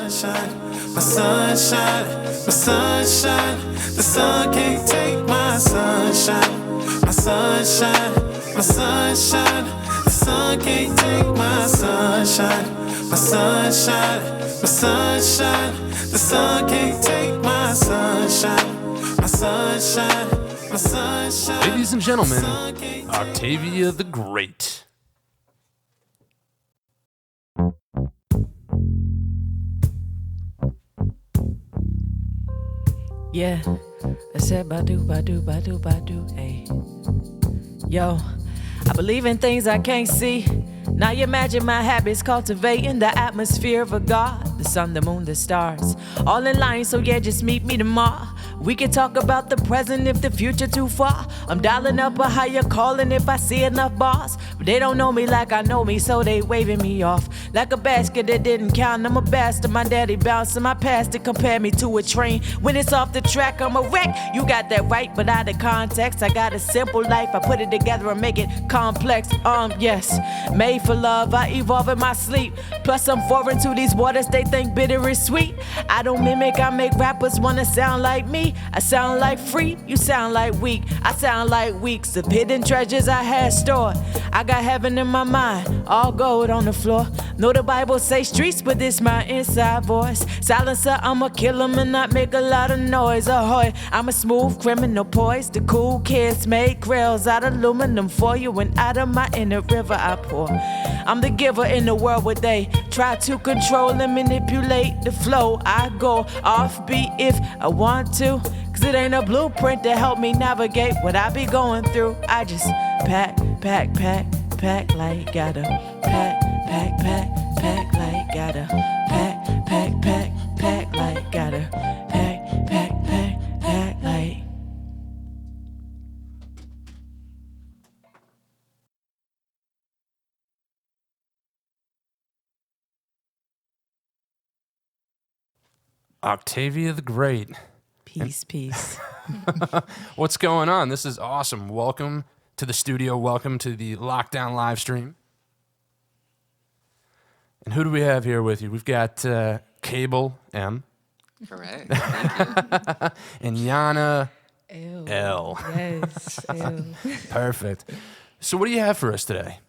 sunshine, my sunshine, my sunshine. The sun can't take my sunshine, my sunshine, my sunshine. The sun can't take my sunshine, my sunshine, my sunshine. The sun can't take my sunshine, my sunshine, my sunshine. Ladies and gentlemen, Octavia the Great. Yeah, I said badu, badu, badu, badu, hey. Yo, I believe in things I can't see. Now you imagine my habits cultivating the atmosphere of a god. The sun, the moon, the stars, all in line, so yeah, just meet me tomorrow. We can talk about the present if the future too far. I'm dialing up a higher calling if I see enough bars. But they don't know me like I know me, so they waving me off like a basket that didn't count. I'm a bastard, my daddy bouncing my past to compare me to a train. When it's off the track, I'm a wreck. You got that right, but out of context. I got a simple life, I put it together and make it complex. Yes, made for love, I evolve in my sleep. Plus I'm foreign to these waters, they think bitter is sweet. I don't mimic, I make rappers wanna sound like me. I sound like free, you sound like weak. I sound like weeks of hidden treasures I had stored. I got heaven in my mind, all gold on the floor. Know the Bible say streets, but this my inside voice. Silencer, I'ma kill 'em and not make a lot of noise. Ahoy, I'm a smooth criminal poised. The cool kids make grills out of aluminum for you, and out of my inner river I pour. I'm the giver in the world where they try to control and manipulate the flow. I go offbeat if I want to, cause it ain't a blueprint to help me navigate what I be going through. I just pack like gotta pack like gotta pack like gotta pack like. Octavia the Great. Peace. What's going on? This is awesome. Welcome to the studio. Welcome to the Lockdown live stream. And who do we have here with you? We've got Cable M. Correct. Thank you. And Yana Ew. L. Yes. Ew. Perfect. So what do you have for us today?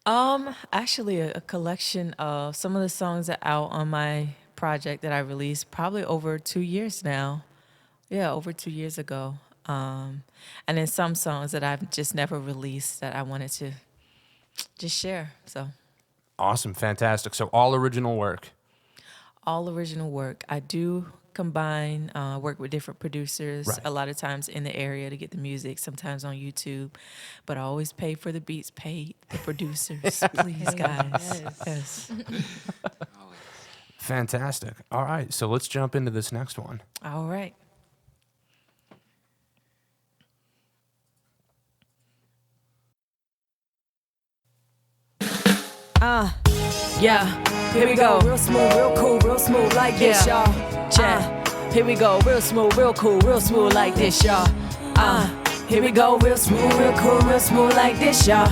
Actually a collection of some of the songs that are out on my project that I released probably over 2 years now. Yeah, over 2 years ago. And then some songs that I've just never released that I wanted to just share. So Awesome. Fantastic. So all original work. all original work. I do combine, work with different producers Right. a lot of times in the area to get the music, sometimes on YouTube. But I always pay for the beats, pay the producers, please, guys. Yes. Fantastic. All right. So let's jump into this next one. All right. Yeah, here we go. Real smooth, real cool, real smooth like this, y'all. Here we go. Real smooth, real cool, real smooth like this, y'all. Here we go. Real smooth, real cool, real smooth like this, y'all.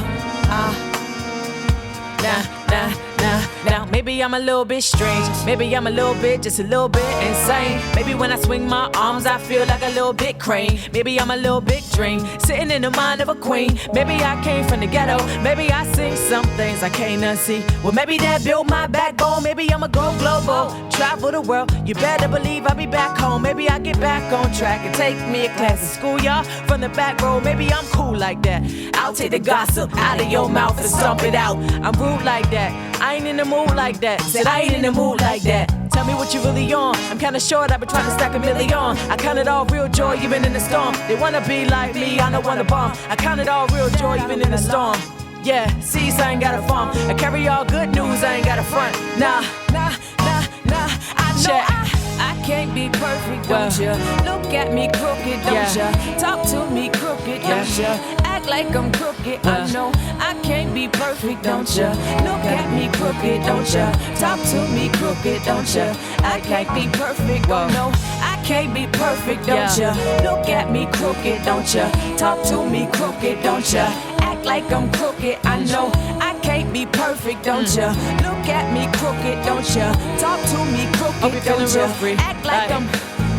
Now, maybe I'm a little bit strange. Maybe I'm a little bit, just a little bit insane. Maybe when I swing my arms, I feel like a little bit crane. Maybe I'm a little bit dream, sitting in the mind of a queen. Maybe I came from the ghetto. Maybe I sing some things I can't unsee. Well, maybe that built my backbone. Maybe I'ma go global, travel the world. You better believe I'll be back home. Maybe I get back on track and take me a class in school, y'all. From the back row, maybe I'm cool like that. I'll take the gossip out of your mouth and stomp it out. I'm rude like that. I ain't in the mood like that. Said I ain't in the mood like that. Tell me what you really on. I'm kinda short, I've been trying to stack a million. I count it all real joy even in the storm. They wanna be like me, I don't wanna bomb. I count it all real joy even in the storm. Yeah, seeds, I ain't got a farm. I carry all good news, I ain't got a front. Nah, I know I can't be perfect, don't ya? Look at me crooked, don't ya? Talk to me crooked, don't ya? Act like I'm crooked, I know I can't be perfect, don't ya? Look at me crooked, don't ya? Talk to me crooked, don't ya? I can't be perfect, oh no, I can't be perfect, don't ya? Look at me crooked, don't ya? Talk to me crooked, don't ya? Act like I'm crooked, I know I can't be perfect, don't ya? Look at me crooked, don't ya? Talk to me crooked, don't ya? Act like I'm...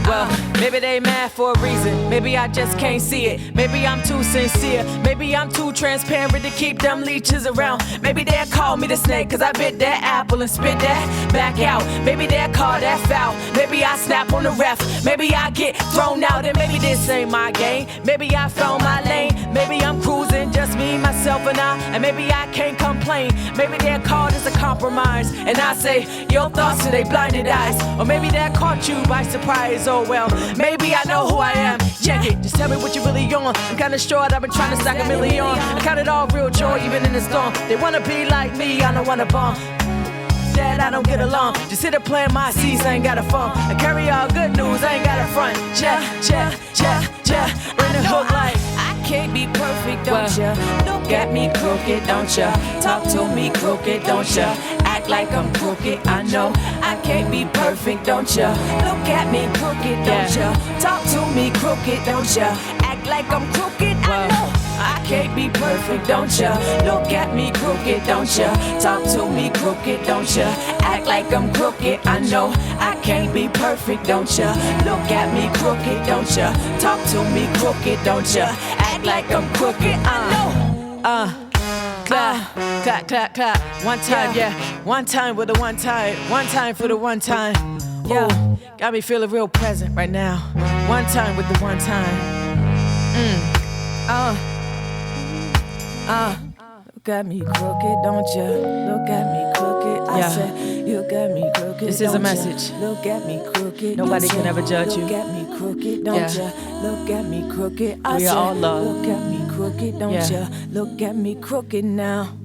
Well, maybe they mad for a reason. Maybe I just can't see it. Maybe I'm too sincere. Maybe I'm too transparent to keep them leeches around. Maybe they'll call me the snake cause I bit that apple and spit that back out. Maybe they'll call that foul. Maybe I snap on the ref. Maybe I get thrown out and maybe this ain't my game. Maybe I found my lane. Maybe I'm cruising, just me, myself and I. And maybe I can't complain. Maybe they'll call this a compromise. And I say, your thoughts to they blinded eyes. Or maybe that caught you by surprise. Oh well, maybe I know who I am. Check it, just tell me what you really on. I'm kinda short, I've been trying to stack a million. I count it all real joy, even in the storm. They wanna be like me, I don't wanna bomb. Dad, I don't get along. Just sit there playing my seats, I ain't got a phone. I carry all good news, I ain't got a front. Bring the hook like I can't be perfect, don't ya? Look at me crooked, don't ya? Talk to me crooked, don't ya? Act like I'm crooked, I know I can't be perfect, don't ya? Look at me crooked, don't ya? Talk to me crooked, don't ya? Act like I'm crooked, I know I can't be perfect, don't ya? Look at me crooked, don't ya? Talk to me crooked, don't ya? Act like I'm crooked, I know I can't be perfect, don't ya? Look at me crooked, don't ya? Talk to me crooked, don't ya? Act like I'm crooked, I know. Clap, clap, clap, clap. One time, yeah. One time with the one time. One time for the one time. Yeah, got me feeling real present right now. One time with the one time. Look at me crooked, don't ya? Look at me crooked. I said, you got me crooked. This is a message. Look at me crooked. Nobody can ever judge you. Look at me crooked, don't ya? Look at me crooked. I said, all love. Look at me crooked, don't ya? Look at me crooked now.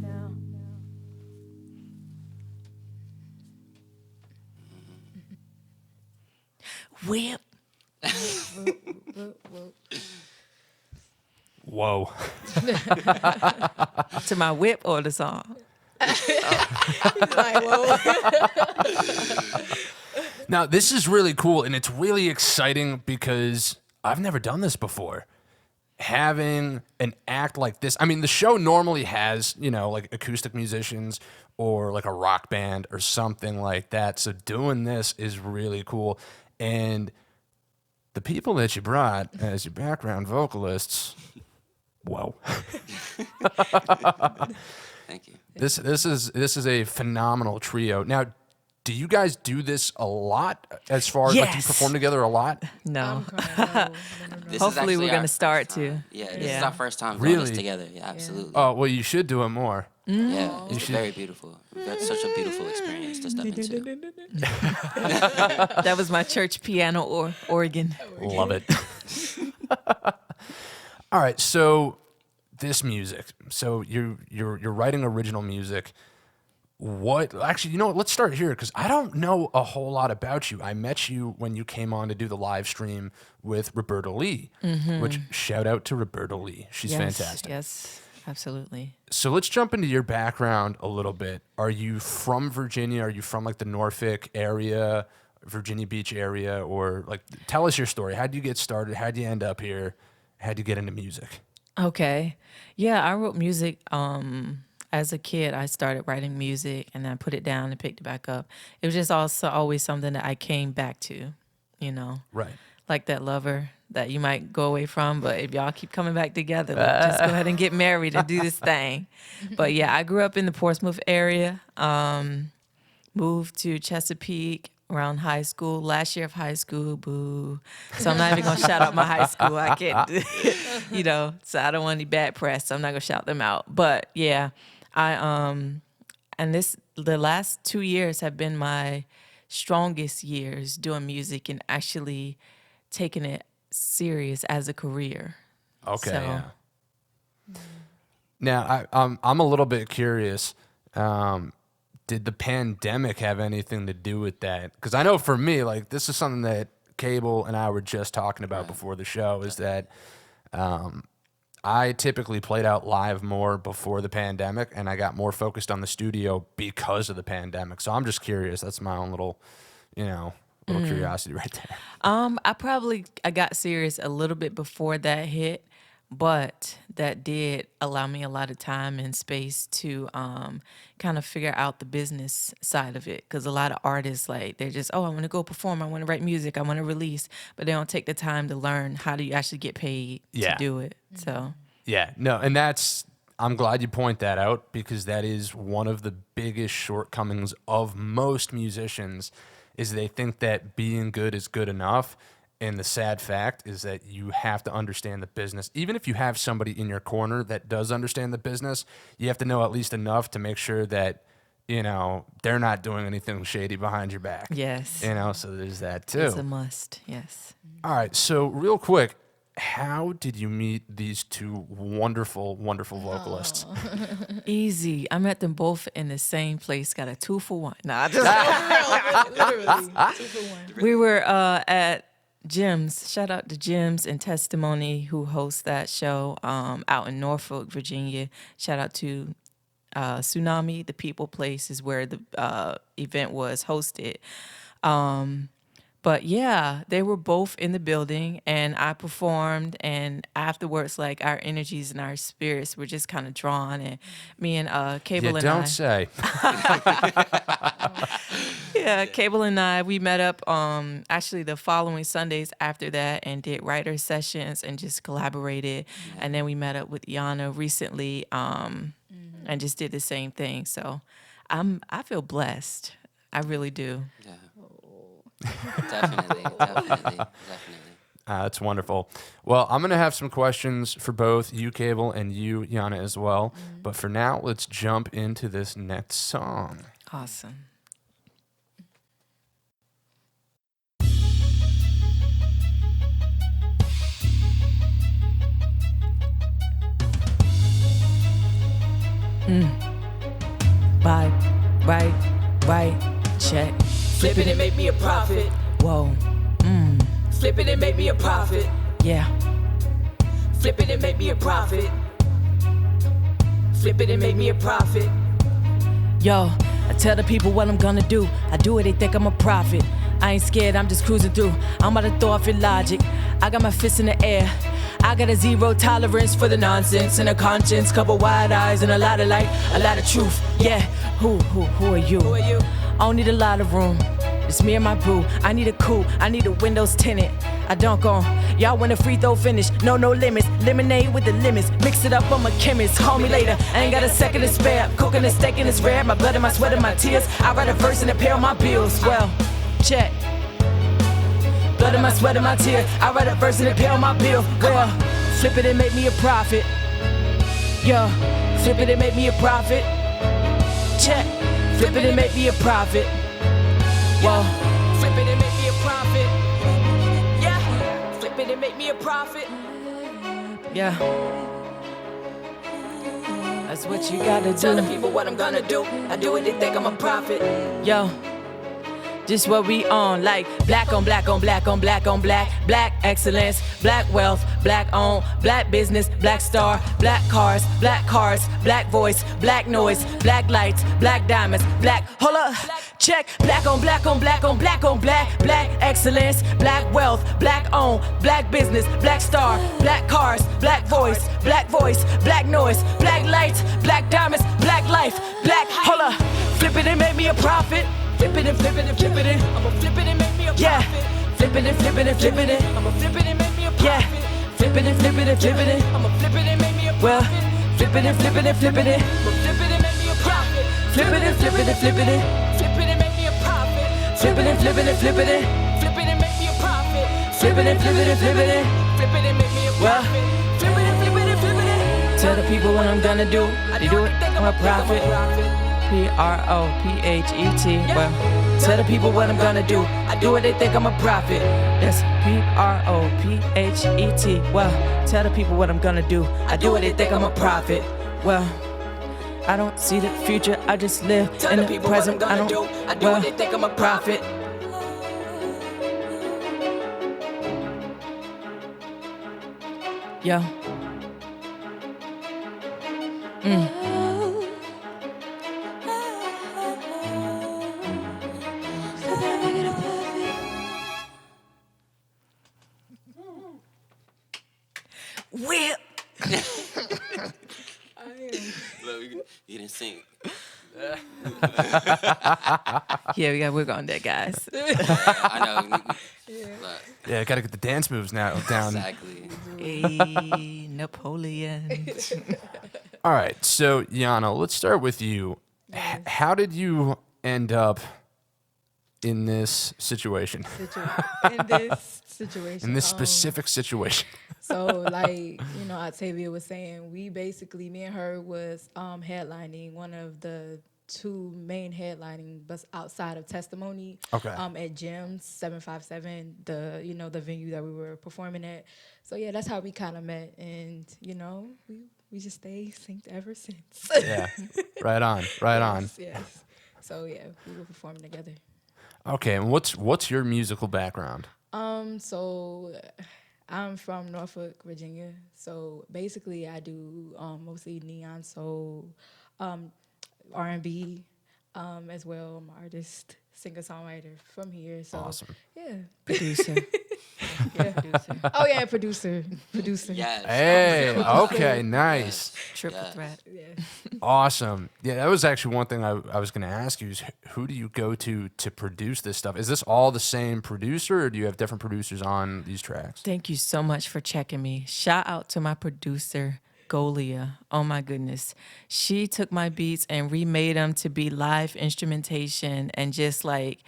Whip. Whoa. To my whip or the song? Now, this is really cool, and it's really exciting because I've never done this before. Having an act like this. I mean, the show normally has, you know, like acoustic musicians or like a rock band or something like that. So doing this is really cool. And the people that you brought as your background vocalists, whoa. Thank you. This is a phenomenal trio. Now, do you guys do this a lot? As far as like, do you perform together a lot? No. This Hopefully is we're gonna start to. to. Yeah, this is our first time Really? doing this together. Yeah, absolutely. Oh, well, you should do it more. Yeah, it's very beautiful. That's such a beautiful experience to step into. That was my church piano or organ. Love it. All right, so this music. So you're writing original music. What actually, you know what, let's start here because I don't know a whole lot about you. I met you when you came on to do the live stream with Roberta Lee, which shout out to Roberta Lee. She's fantastic. Yes, absolutely. So let's jump into your background a little bit. Are you from Virginia? Are you from like the Norfolk area, Virginia Beach area, or like tell us your story. How'd you get started? How'd you end up here? How'd you get into music? Okay. Yeah, I wrote music as a kid. I started writing music and then I put it down and picked it back up. It was just also always something that I came back to, you know. Right. Like that lover that you might go away from, but if y'all keep coming back together, just go ahead and get married and do this thing. But yeah, I grew up in the Portsmouth area, moved to Chesapeake around high school, last year of high school, boo. So I'm not even gonna shout out my high school. I can't, you know, so I don't want any bad press, so I'm not gonna shout them out. But yeah, and the last 2 years have been my strongest years doing music and actually taking it serious as a career. Okay. So, yeah. Now, I'm a little bit curious. Did the pandemic have anything to do with that? Because I know for me, like this is something that Cable and I were just talking about before the show. Is that I typically played out live more before the pandemic, and I got more focused on the studio because of the pandemic. So I'm just curious. That's my own little, little curiosity right there. I got serious a little bit before that hit, But that did allow me a lot of time and space to kind of figure out the business side of it. Because a lot of artists, like, they're just, oh, I want to go perform, I want to write music, I want to release, but they don't take the time to learn how do you actually get paid to do it. So Yeah, no, and I'm glad you point that out, because that is one of the biggest shortcomings of most musicians, is they think that being good is good enough. And the sad fact is that you have to understand the business. Even if you have somebody in your corner that does understand the business, you have to know at least enough to make sure that, they're not doing anything shady behind your back. yes, So there's that too. it's a must. Yes. All right, so real quick, how did you meet these two wonderful, wonderful vocalists? Easy. I met them both in the same place. Got a 2-for-1. Nah, just Literally, 2-for-1. we were at Jim's. Shout out to Jim's and Testimony, who hosts that show out in Norfolk, Virginia. Shout out to Tsunami, the People Place is where the event was hosted. But yeah, they were both in the building and I performed, and afterwards, like, our energies and our spirits were just kind of drawn, and me and Cable You and don't I. say. Yeah, Cable and I, we met up actually the following Sundays after that and did writer sessions and just collaborated. And then we met up with Yano recently and just did the same thing. So I feel blessed. I really do. Yeah. Definitely. That's wonderful. Well, I'm going to have some questions for both you, Cable, and you, Yana, as well. But for now, let's jump into this next song. Awesome. Right, check. Flip it and make me a profit. Whoa, Flip it and make me a profit. yeah. Flip it and make me a profit. Flip it and make me a profit. Yo, I tell the people what I'm gonna do. I do it, they think I'm a prophet. I ain't scared, I'm just cruising through. I'm about to throw off your logic. I got my fists in the air. I got a zero tolerance for the nonsense and a conscience, couple wide eyes and a lot of light, a lot of truth. Yeah, who are you? Who are you? I don't need a lot of room. It's me and my boo. I need a coupe. I need a windows tinted. I dunk on. Y'all when the free throw finish. No limits. Lemonade with the limits. Mix it up, I'm a chemist. Call me later. I ain't got a second to spare. Cooking a steak and it's rare. My blood and my sweat and my tears. I write a verse and pay all my bills. Well, check. Blood and my sweat and my tears. I write a verse and pay all my bills. Well, flip it and make me a profit. Yo, flip it and make me a profit. Check. Flip it and make me a profit. Whoa. Flip it and make me a profit. Yeah. Flip it and make me a profit. Yeah. That's what you gotta Tell the do. people what I'm gonna do. I do it, they think I'm a prophet. Yo. Just what we on, like black on black on black on black on black, black excellence, black wealth, black own, black business, black star, black cars, black voice, black noise, black lights, black diamonds, black, hold up, check, black on black on black on black on black, black excellence, black wealth, black own, black business, black star, black cars, black voice, black noise, black lights, black diamonds, black life, black, hold up, flip it and make me a profit. Flip it and flip it and flip it in. I'ma flip it and make me a profit. Yeah. Flip it and flip it and flip it in. I'ma flip it and make me a profit. Yeah. Flip it and flip it and flip it in. I'ma flip it and make me a profit. Well, flip it and flip it and flip it in. I'ma flip it and make me a profit. Flip it and flip it and flip it in. Flip it and make me a profit. Flip it and flip it and flip it in. Flip it and make me a profit. Flip it and flip it and flip it in. Flip it and make me a Well, profit. Flip it and flip it and flip it in. tell the people what I'm gonna do. I do it, I'm a prophet. Prophet. Well, tell the people what I'm gonna do. I do it, they think I'm a prophet. That's prophet. Well, tell the people what I'm gonna do. I do it, they think I'm a prophet. Well, I don't see the future, I just live Tell in the the people what I'm present. I gonna don't. do. I do Well, it, they think I'm a prophet. yo. Whip. in sync. Yeah, we got to work on that, guys. I know. But Yeah, got to get the dance moves now down. exactly. Hey, Napoleon. All right, so Yano, let's start with you. How did you end up in this situation? In this situation. In this specific situation? So, like, Octavia was saying, we basically, me and her was headlining one of the two main headlining bus outside of Testimony. Okay. At Gems 757, the venue that we were performing at. So yeah, that's how we kind of met, and we just stay synced ever since. Yeah, right on. Yes. So yeah, we were performing together. Okay, and what's your musical background? So I'm from Norfolk, Virginia. So basically, I do mostly neon soul, R&B, as well. I'm an artist, singer-songwriter from here. So Awesome. yeah, Producer. yeah. Oh yeah, producer. Yes. Hey, okay, nice. Triple Yes. threat. Yeah. Awesome. Yeah, that was actually one thing I was going to ask you is who do you go to produce this stuff? Is this all the same producer or do you have different producers on these tracks? Thank you so much for checking me. Shout out to my producer, Golia. Oh my goodness. She took my beats and remade them to be live instrumentation and just like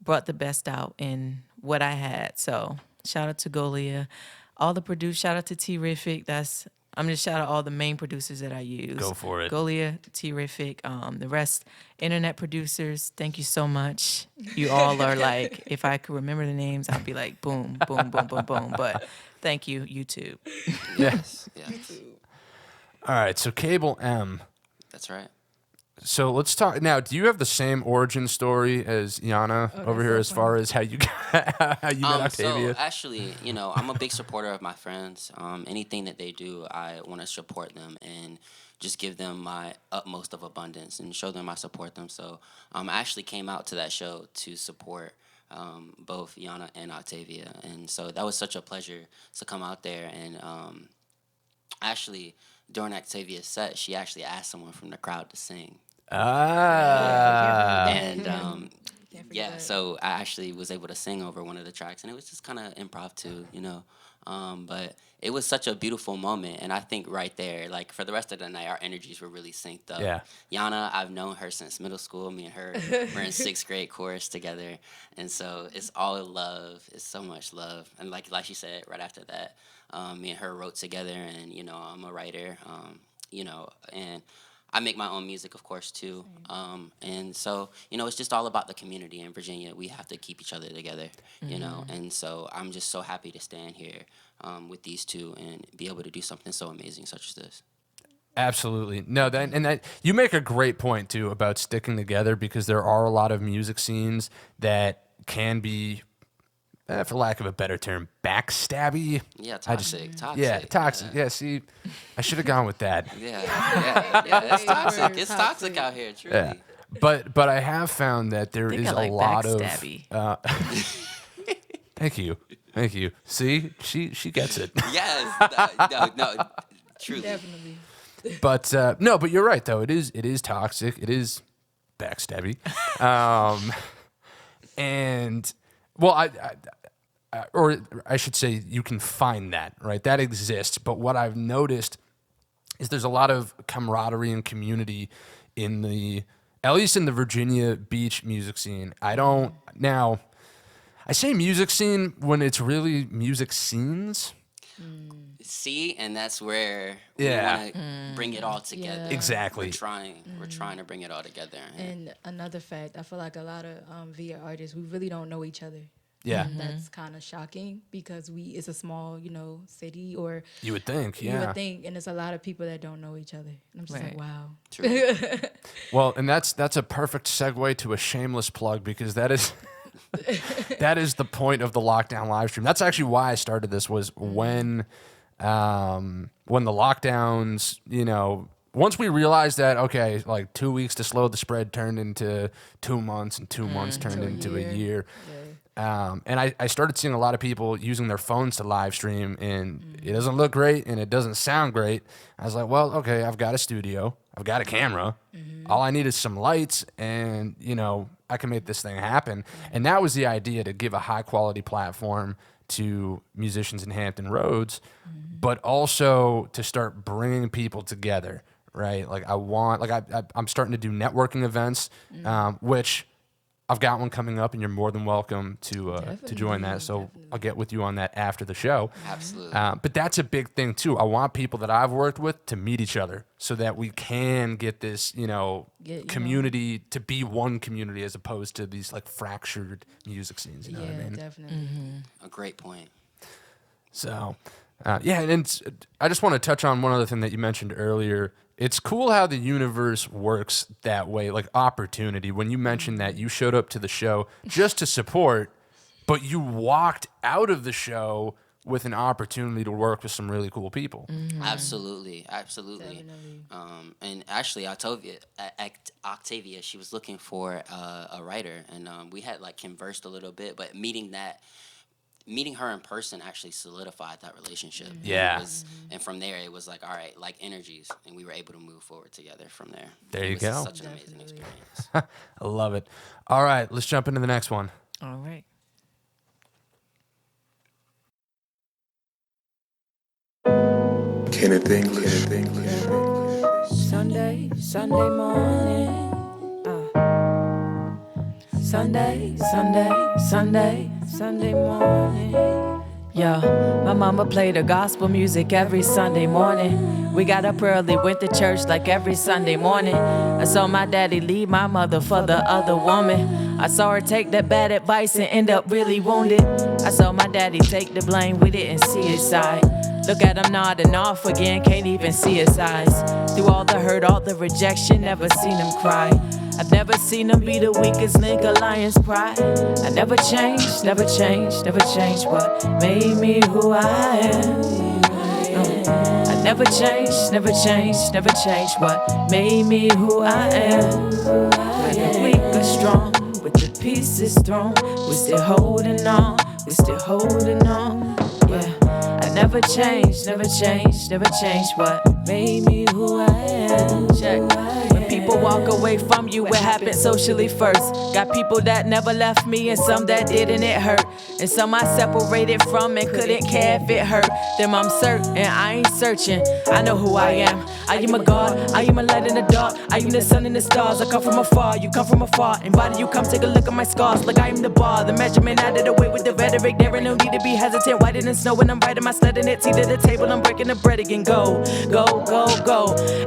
brought the best out in what I had. So shout out to Golia. All the producers, shout out to T-Rific. I'm going to shout out all the main producers that I use. Go for it. Golia, T-Rific, the rest, internet producers, thank you so much. You all are like, if I could remember the names, I'd be like, boom, boom, boom, boom, boom. But thank you, YouTube. Yes. Yes. All right, so Cable M. That's right. So let's talk now. Do you have the same origin story as Yana over here, so as far as how you met Octavia? So actually, I'm a big supporter of my friends. Anything that they do, I want to support them and just give them my utmost of abundance and show them I support them. So I actually came out to that show to support both Yana and Octavia, and so that was such a pleasure to come out there. And actually, during Octavia's set, she actually asked someone from the crowd to sing. And so I actually was able to sing over one of the tracks, and it was just kind of improv too, but it was such a beautiful moment, and I think right there, like for the rest of the night, our energies were really synced up. Yeah. Yana, I've known her since middle school. Me and her were in sixth grade chorus together, and so it's all love. It's so much love, and like she said, right after that, me and her wrote together, and I'm a writer, and I make my own music, of course, too. And so, it's just all about the community in Virginia. We have to keep each other together, And so I'm just so happy to stand here with these two and be able to do something so amazing such as this. Absolutely. No, that you make a great point, too, about sticking together because there are a lot of music scenes that can be, for lack of a better term, backstabby. Yeah, toxic. Yeah, toxic. Yeah, see, I should have gone with that. Yeah, it's toxic. It's toxic out here, truly. Yeah. But I have found that there is like a lot backstabby. of. Thank you. See, she gets it. Yes. No, truly. Definitely. But no, but you're right though. It is toxic. It is backstabby. And well, or I should say, you can find that, right? That exists. But what I've noticed is there's a lot of camaraderie and community at least in the Virginia Beach music scene. I say music scene when it's really music scenes. See, and that's where we want to bring it all together. Yeah. Exactly. We're trying to bring it all together. And another fact, I feel like a lot of VA artists, we really don't know each other. Yeah. That's kind of shocking because it's a small, city, or You would think, you yeah. would think, and there's a lot of people that don't know each other. And I'm just Right. like, wow. True. Well, and that's a perfect segue to a shameless plug because that is that is the point of the lockdown live stream. That's actually why I started this was when the lockdowns, once we realized that, okay, like 2 weeks to slow the spread turned into 2 months and 2 months turned into a year. And I started seeing a lot of people using their phones to live stream, and it doesn't look great and it doesn't sound great. I was like, well, okay, I've got a studio. I've got a camera. All I need is some lights, and I can make this thing happen. And that was the idea, to give a high quality platform to musicians in Hampton Roads, but also to start bringing people together, right? Like I'm starting to do networking events, which I've got one coming up, and you're more than welcome to join that. So I'll get with you on that after the show. Absolutely. But that's a big thing too. I want people that I've worked with to meet each other, so that we can get this, community to be one community, as opposed to these like fractured music scenes. You know what I mean? Definitely. A great point. So, and I just want to touch on one other thing that you mentioned earlier. It's cool how the universe works that way, like opportunity. When you mentioned that you showed up to the show just to support, but you walked out of the show with an opportunity to work with some really cool people. Absolutely. Definitely. And actually, Octavia, she was looking for a writer, and we had like conversed a little bit, but meeting her in person actually solidified that relationship. Yeah. And from there, it was like, all right, like energies, and we were able to move forward together from there. There you It was go. such an amazing experience. I love it. All right, let's jump into the next one. All right. Kenneth English. Sunday morning. Sunday morning. Yo, my mama played her gospel music every Sunday morning. We got up early, went to church like every Sunday morning. I saw my daddy leave my mother for the other woman. I saw her take that bad advice and end up really wounded. I saw my daddy take the blame, we didn't see his side. Look at him nodding off again, can't even see his eyes. Through all the hurt, all the rejection, never seen him cry. I've never seen him be the weakest link, a lion's pride. I never changed what made me who I am. I never changed what made me who I am. Whether weak or strong, with the pieces thrown, we're still holding on, yeah. I never changed what made me who I am. Check. When people walk away from you, it happened socially first. Got people that never left me and some that did and it hurt. And some I separated from and couldn't care if it hurt. Them I'm certain, I ain't searching. I know who I am. I am a God, I am a light in the dark. I am the sun and the stars. I come from afar, you come from afar. And why do you come take a look at my scars? Like I am the bar, the measurement out of the way with the rhetoric. There ain't no need to be hesitant. Whiter than snow when I'm riding my sled and it's to the table. I'm breaking the bread again. Go.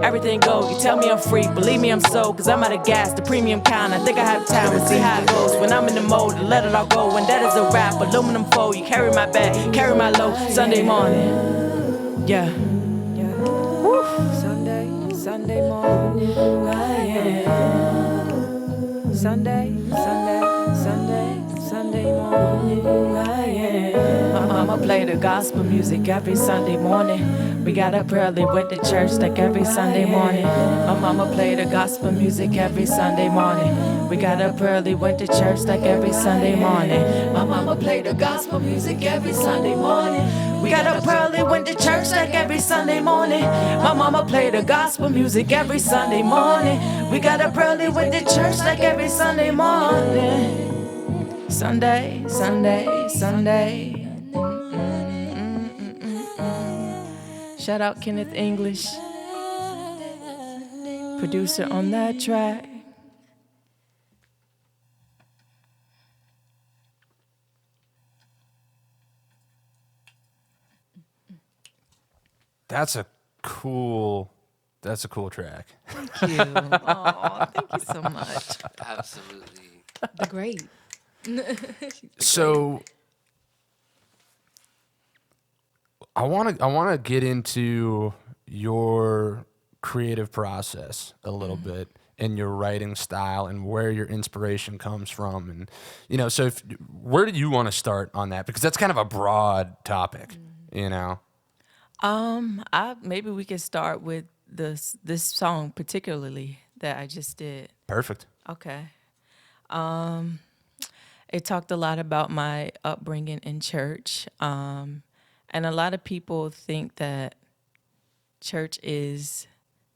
Everything go. You tell me I'm free, believe me I'm so. Cause I'm out of gas, the premium kind. I think I have time to see how it goes. When I'm in the mode, to let it all go. And that is a wrap, aluminum foil. You carry my bag, carry my load. Sunday morning. Yeah. Woo. Sunday morning. I am. Sunday morning. I am. My mama played the gospel music every Sunday morning. We got up early, went to church like every Sunday morning. My mama played the gospel music every Sunday morning. We got up early, went to church like every Sunday morning. My mama played the gospel music every Sunday morning. We got up early, went to church like every Sunday morning. My mama played the gospel music every Sunday morning. We got up early, went to church like every Sunday morning. Sunday. Shout out Kenneth English, producer on that track. That's a cool track. Thank you. Oh, thank you so much. Absolutely. The great. So I want to get into your creative process a little bit, and your writing style and where your inspiration comes from. And so where do you want to start on that, because that's kind of a broad topic. Maybe we could start with this song particularly that I just did. Perfect. Okay. It talked a lot about my upbringing in church. And a lot of people think that church is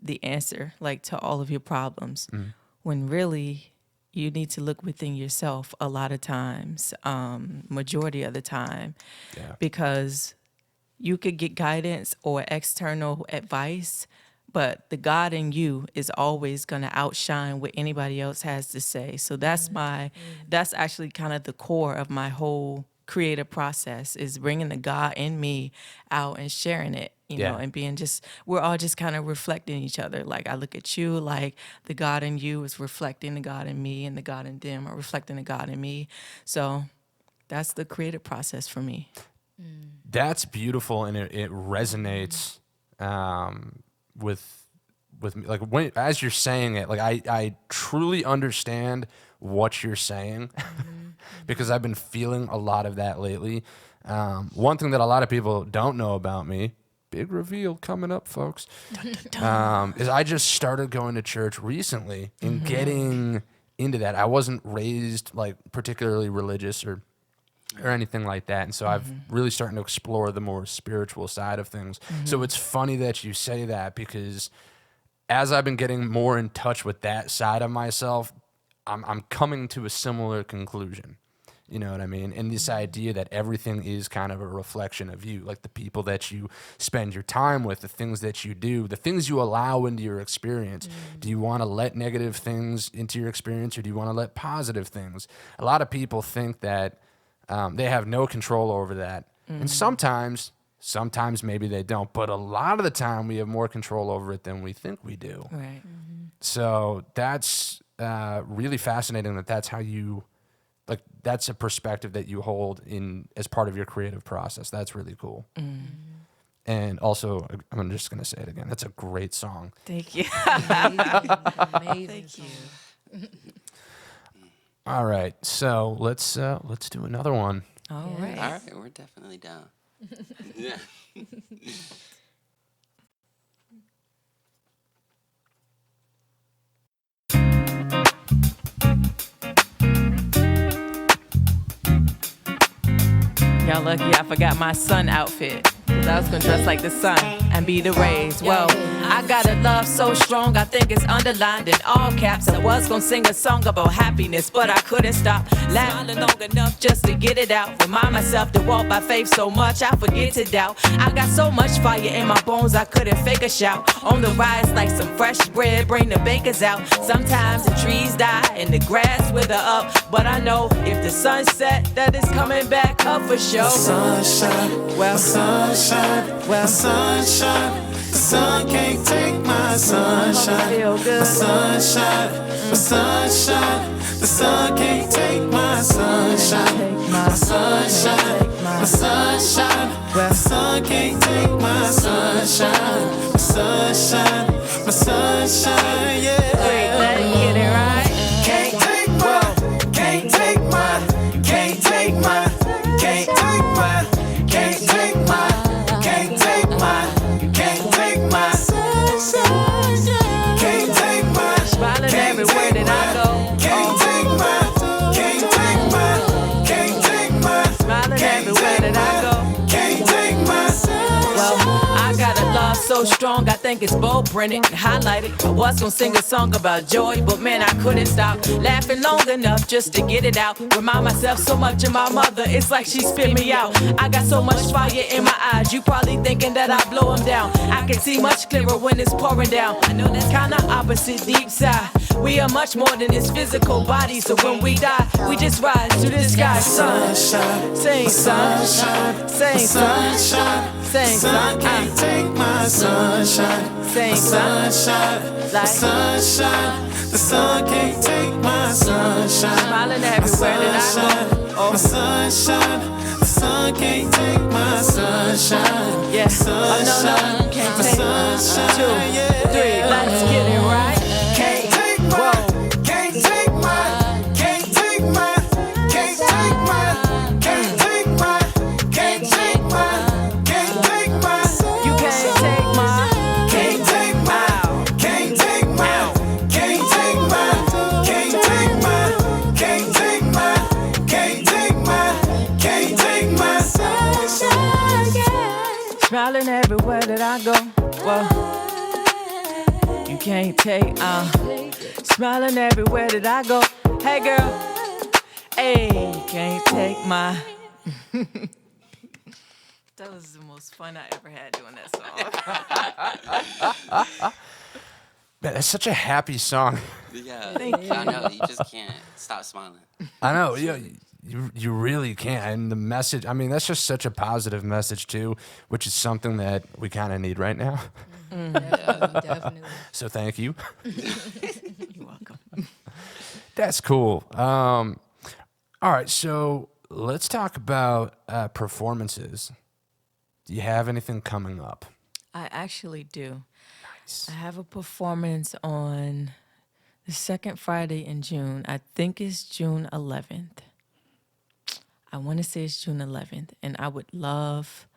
the answer, like to all of your problems, when really you need to look within yourself a lot of times, majority of the time, because you could get guidance or external advice, but the God in you is always going to outshine what anybody else has to say. So that's that's actually kind of the core of my whole creative process, is bringing the God in me out and sharing it, you know, and being we're all just kind of reflecting each other. Like I look at you, like the God in you is reflecting the God in me, and the God in them are reflecting the God in me. So that's the creative process for me. That's beautiful, and it resonates with me. Like as you're saying it, like I truly understand what you're saying because I've been feeling a lot of that lately. One thing that a lot of people don't know about me, big reveal coming up, folks, is I just started going to church recently and getting into that. I wasn't raised like particularly religious or anything like that. And so I've really starting to explore the more spiritual side of things. So it's funny that you say that, because as I've been getting more in touch with that side of myself, I'm coming to a similar conclusion. You know what I mean? And this idea that everything is kind of a reflection of you, like the people that you spend your time with, the things that you do, the things you allow into your experience. Do you want to let negative things into your experience, or do you want to let positive things? A lot of people think that they have no control over that. And sometimes maybe they don't, but a lot of the time we have more control over it than we think we do. Right. So that's really fascinating that's how you, like, that's a perspective that you hold in as part of your creative process. That's really cool. And also, I'm just going to say it again, that's a great song. Thank you. Amazing. Thank you. All right, so let's do another one. All right. All right, we're definitely down. Yeah. Y'all lucky I forgot my sun outfit, 'cause I was gonna dress like the sun and be the rays. Well, I got a love so strong, I think it's underlined in all caps. I was gonna sing a song about happiness, but I couldn't stop laughing long enough just to get it out. Remind myself to walk by faith so much I forget to doubt. I got so much fire in my bones I couldn't fake a shout. On the rise like some fresh bread, bring the bakers out. Sometimes the trees die and the grass wither up, but I know if the sun set that it's coming back up for sure. Sunshine, Well, sunshine, well, sunshine. The sun can't take my sunshine. feel good. My sunshine, my sunshine. The sun can't take my sunshine. My sunshine, my sunshine. The sun can't take my sunshine. My sunshine, my sunshine. Yeah. Let's get it right. Can't take my, can't take my, can't take my, can't take my, can't take my, can't take my, can't take my, can't take my, Smiling everywhere that I go. can't take my, can't take my, can't take my, Smiling everywhere that I go. can't take my. Well, I got a love so strong, I think it's bold printed and highlighted. I was gonna sing a song about joy, but man, I couldn't stop laughing long enough just to get it out. Remind myself so much of my mother, it's like she spit me out. I got so much fire in my eyes, you probably thinking that I blow them down. I can see much clearer when it's pouring down. I know that's kinda opposite deep side. We are much more than this physical body, so when we die, we just rise to the sky. Sunshine, sing sunshine, sing sunshine, sing Sun can't take my sunshine. sing Sunshine, like sunshine. The sun can't take my sunshine. smiling everywhere that I go. My sunshine, the sun can't take my sunshine. Yeah, oh no, no, can't My take sunshine, 2, yeah. 3, let's get it right. Can't take my, can't take my, can't take my, can't take my, can't take my, can't take my, can't take my. You can't take my, Can't take my, can't take my, can't take my, can't take my, can't take my, can't take my, can't take my sunshine. smiling everywhere that I go. Well, can't take. Smiling everywhere that I go. Hey, girl. Hey, can't take my. That was the most fun I ever had doing that song. Man, that's such a happy song. Yeah, Thank you. I know. You just can't stop smiling. I know. You really can't. And the message, I mean, that's just such a positive message, too, which is something that we kind of need right now. Definitely. So thank you. You're welcome. That's cool. All right. So let's talk about performances. Do you have anything coming up? I actually do. Nice. I have a performance on the second Friday in June. I think it's June 11th. I want to say it's June 11th. And I would love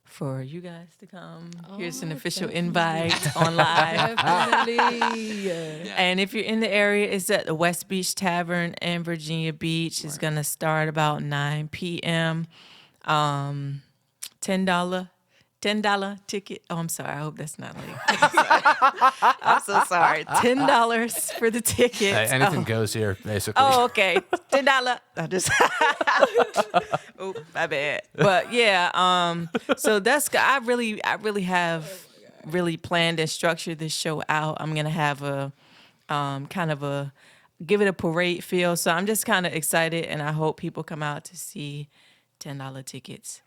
for you guys to come. Here's an official invite on live. Definitely. And if you're in the area, it's at the West Beach Tavern in Virginia Beach. It's going to start about 9 p.m. $10 ticket. Oh, I'm sorry. I hope that's not late. I'm so sorry. $10 for the ticket. Hey, anything goes here, basically. Oh, okay. $10. I just. Oh, my bad. But yeah, so that's. I really have really planned and structured this show out. I'm gonna have a kind of a give it a parade feel. So I'm just kind of excited, and I hope people come out to see $10 tickets.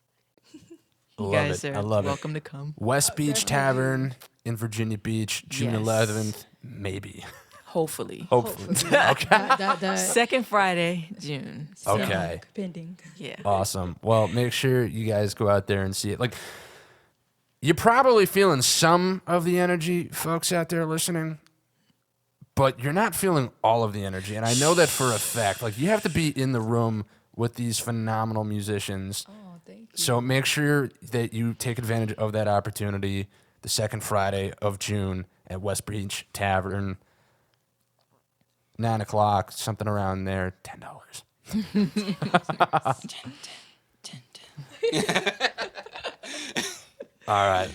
You Love guys it. are I love welcome to come. West Beach Tavern in Virginia Beach, June Yes. 11th, maybe. Hopefully. Hopefully. Okay. That Second Friday, June. So, Okay. pending. yeah. Awesome. Well, make sure you guys go out there and see it. Like, you're probably feeling some of the energy, folks out there listening, but you're not feeling all of the energy. And I know that for a fact. Like, you have to be in the room with these phenomenal musicians. Oh, thank you. So make sure that you take advantage of that opportunity the second Friday of June at West Beach Tavern, 9 o'clock, something around there, $10. 10. All right,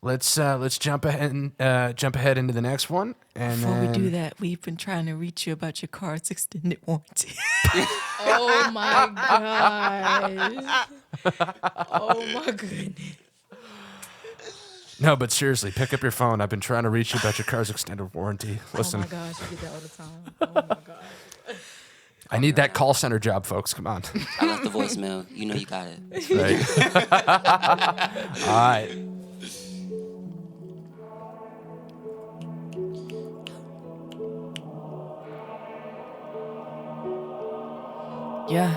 let's jump ahead into the next one. And Before we do then- that, we've been trying to reach you about your car's extended warranty. Oh my gosh. Oh my goodness. No, but seriously, pick up your phone. I've been trying to reach you about your car's extended warranty. Listen, Oh my gosh, you get that all the time. Oh my gosh. I need that call center job, folks. Come on. I left the voicemail. You know you got it. Right. All right. Yeah.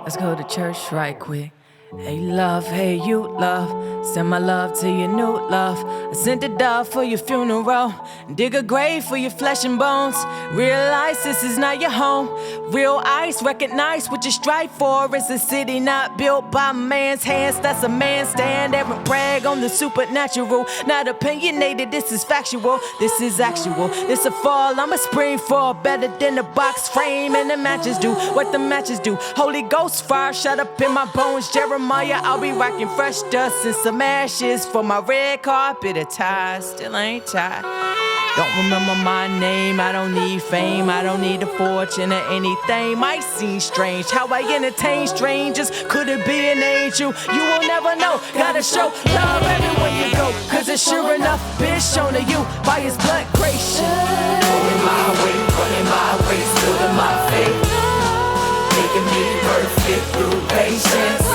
Let's go to church right quick. Hey love, hey you love, send my love to your new love. I sent a dove for your funeral, dig a grave for your flesh and bones. Realize this is not your home. Real ice, recognize what you strive for. It's a city not built by man's hands. That's a man stand, Aaron brag on the supernatural. Not opinionated, this is factual. This is actual, this a fall, I'm a spring fall. Better than the box frame and the matches do what the matches do. Holy Ghost fire, shut up in my bones, Jeremiah. I'll be rocking fresh dust and some ashes for my red carpet attire. Still ain't tired. Don't remember my name, I don't need fame, I don't need a fortune or anything. Might seem strange how I entertain strangers. Could it be an angel? You will never know. Gotta show love everywhere you go, cause it's sure enough been shown to you by his blood gracious. Pulling my way, still in my faith, making me perfect through patience.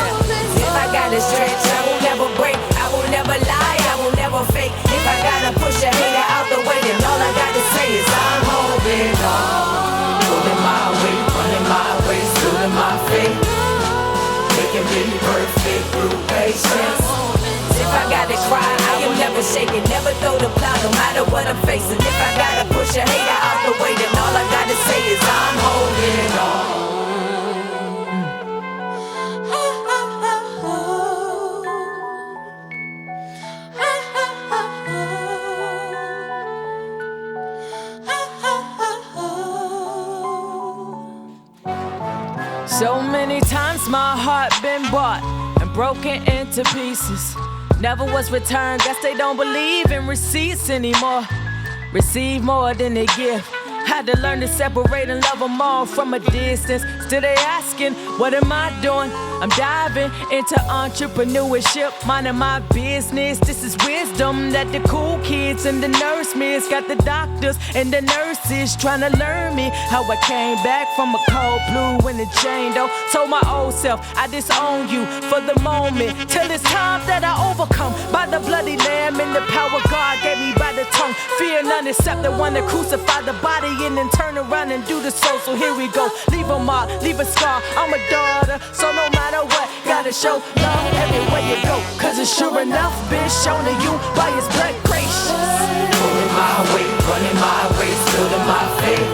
If I gotta stretch, I will never break, I will never lie, I will never fake. If I gotta push a hater out the way, then all I gotta say is I'm holding on. Pulling my way, running my race, still in my faith, making me perfect through patience. If I gotta cry, I am never shaking, never throw the plow, no matter what I'm facing. If I gotta push a hater out the way, then all I gotta say is I'm holding on. So many times my heart been bought and broken into pieces. Never was returned, guess they don't believe in receipts anymore. Receive more than they give. Had to learn to separate and love them all from a distance. Still they asking, what am I doing? I'm diving into entrepreneurship, minding my business. This is wisdom that the cool kids and the nurse miss. Got the doctors and the nurses trying to learn me how I came back from a cold blue in the chain though. Told my old self, I disown you for the moment, till it's time that I overcome by the bloody lamb and the power God gave me by the tongue. Fear none except the one that crucified the body and then turn around and do the soul. So here we go, leave a mark, leave a scar. I'm a daughter, so no matter what, gotta show love everywhere you go. Cause it's sure enough been shown to you by his blood gracious. Pulling my weight, running my race, building my faith,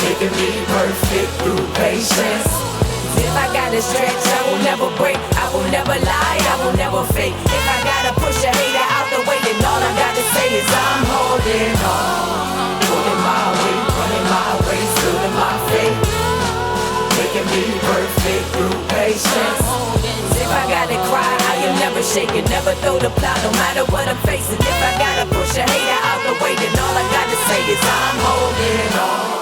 making me perfect through patience. If I gotta stretch, I will never break. I will never lie, I will never fake. If I gotta push a hater out the way, then all I gotta say is I'm holding on. Pulling my weight, running my race, building my faith, making me perfect through patience. If I gotta cry, I am never shaking, never throw the plow, no matter what I'm facing. If I gotta push a hater out the way, then all I gotta say is I'm holding on.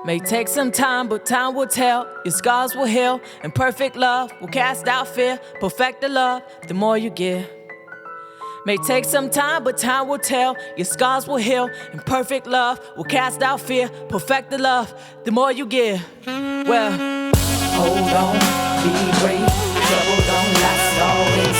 May take some time, but time will tell. Your scars will heal, and perfect love will cast out fear. Perfect the love, the more you give. May take some time, but time will tell. Your scars will heal, and perfect love will cast out fear. Perfect the love, the more you give. Well, hold on, be brave. Trouble don't last always.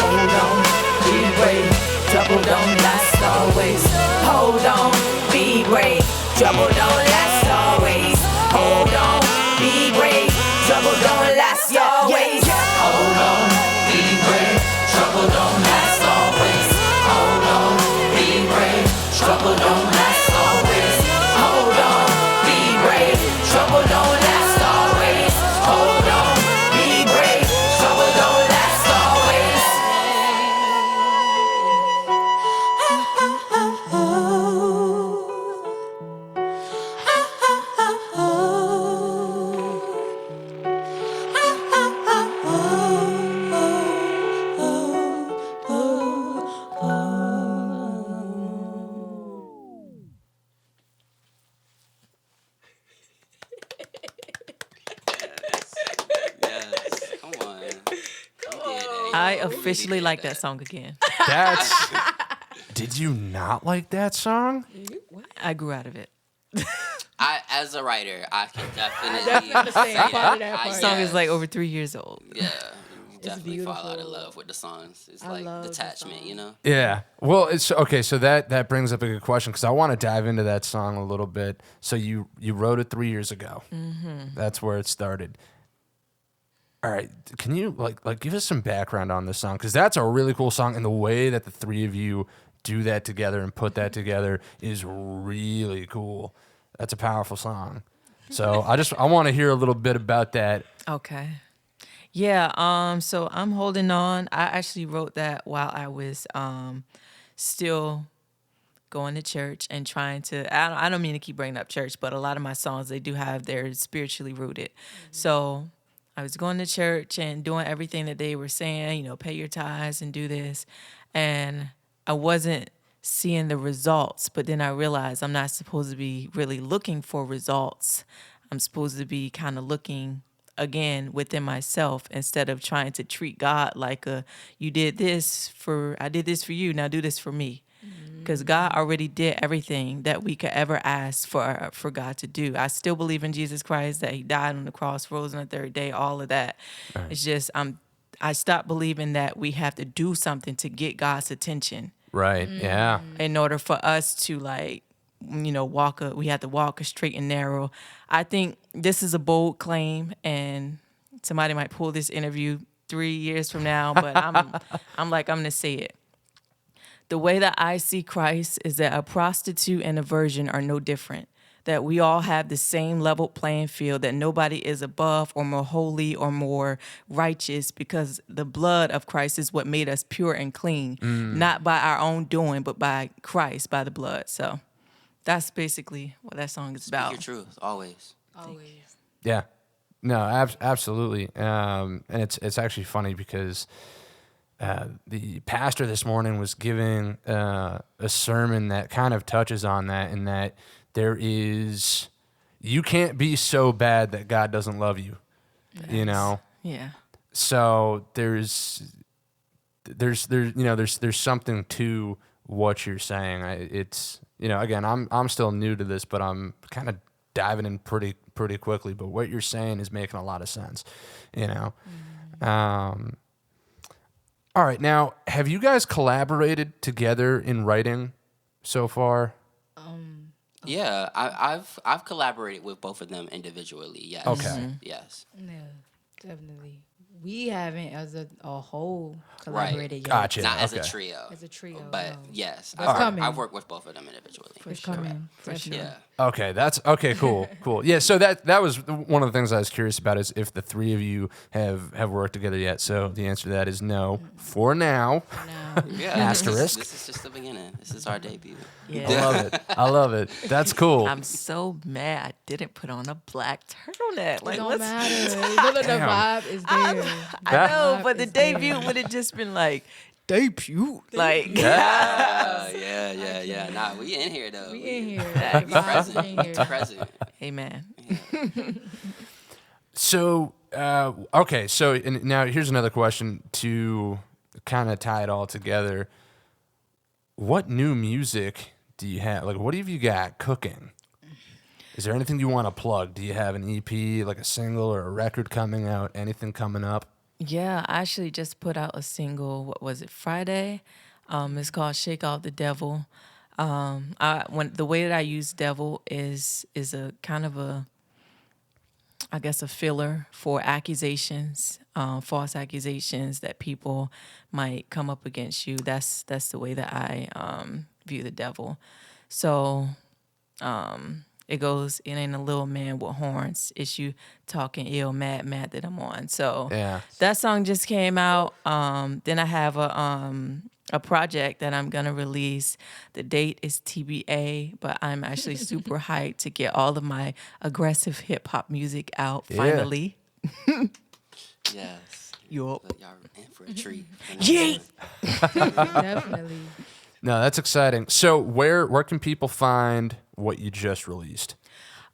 Hold on, be brave. Trouble don't last always. Hold on, be brave. Trouble don't last always. Hold on, be brave. Trouble don't last always. Hold on, be brave. Trouble don't last always. Hold on, be brave. Trouble don't last always. Hold on, be brave. Trouble don't last always. Hold on, be brave. Trouble don't last always. Yes, come on. You did it. I You officially did like that song again. That's. Did you not like that song? I grew out of it. As a writer, I can definitely Definitely say part that. of that part. The song is like yes. over 3 years old. Yeah, you definitely fall out of beautiful. love with the songs. It's I like love the detachment, song. you know? Yeah. Well, it's okay. So that brings up a good question because I want to dive into that song a little bit. So you wrote it 3 years ago. Mm-hmm. That's where it started. All right. Can you like give us some background on this song? Because that's a really cool song, and the way that the three of you do that together and put that together is really cool. That's a powerful song. So I want to hear a little bit about that. Okay. Yeah, so I'm holding on. I actually wrote that while I was still going to church and trying to, I don't mean to keep bringing up church, but a lot of my songs, they do have, they're spiritually rooted. Mm-hmm. So I was going to church and doing everything that they were saying, pay your tithes and do this. And I wasn't seeing the results, but then I realized I'm not supposed to be really looking for results. I'm supposed to be kind of looking again within myself instead of trying to treat God like I did this for you, now do this for me. Because God already did everything that we could ever ask for God to do. I still believe in Jesus Christ, that he died on the cross, rose on the third day, all of that. Right. It's just I stopped believing that we have to do something to get God's attention. Right. Yeah. In order for us to we have to walk a straight and narrow. I think this is a bold claim, and somebody might pull this interview 3 years from now, but I'm going to say it. The way that I see Christ is that a prostitute and a virgin are no different. that we all have the same level playing field, that nobody is above or more holy or more righteous, because the blood of Christ is what made us pure and clean, not by our own doing, but by Christ, by the blood. So that's basically what that song is Speak about. your truth, always. Always. Yeah. No, absolutely. And it's actually funny because the pastor this morning was giving a sermon that kind of touches on that, in that you can't be so bad that God doesn't love you, you know? Yeah. So there's something to what you're saying. It's, again, I'm still new to this, but I'm kind of diving in pretty quickly. But what you're saying is making a lot of sense, All right, now, have you guys collaborated together in writing so far? Yeah, I've collaborated with both of them individually. Yes. Okay. Yes. Yeah, definitely. We haven't as a whole collaborated yet. Gotcha. Not as a Okay. trio. As a trio, But no. yes, It's coming. I've worked with both of them individually. It's coming. For sure. Yeah. Okay, that's okay. Cool. Yeah. So that was one of the things I was curious about, is if the three of you have worked together yet. So the answer to that is no for now. Yeah. Asterisk. This is just the beginning. This is our debut. Yeah. I love it. That's cool. I'm so mad I didn't put on a black turtleneck. It Like, don't what's matter. Look at the Damn. vibe is there. I know, but the It's there. debut would have just been like, debut. Like, Yeah. Nah, we in here though. We in here. That The vibes present. in here. Present. amen. So okay. So now here's another question to kind of tie it all together. What new music do you have? Like, what have you got cooking? Is there anything you want to plug? Do you have an EP, like a single or a record coming out? Anything coming up? Yeah, I actually just put out a single. What was it, Friday? It's called "Shake Off the Devil." The way that I use "devil" is a kind of I guess a filler for accusations, false accusations that people might come up against you. That's the way that I view the devil. So it goes, "It ain't a little man with horns. It's you talking ill, mad that I'm on." So Yeah. that song just came out. Then I have a project that I'm gonna release. The date is TBA, but I'm actually super hyped to get all of my aggressive hip hop music out finally. Yes. Yup. But y'all in for a treat. Yeet. Definitely. No, that's exciting. So where can people find what you just released?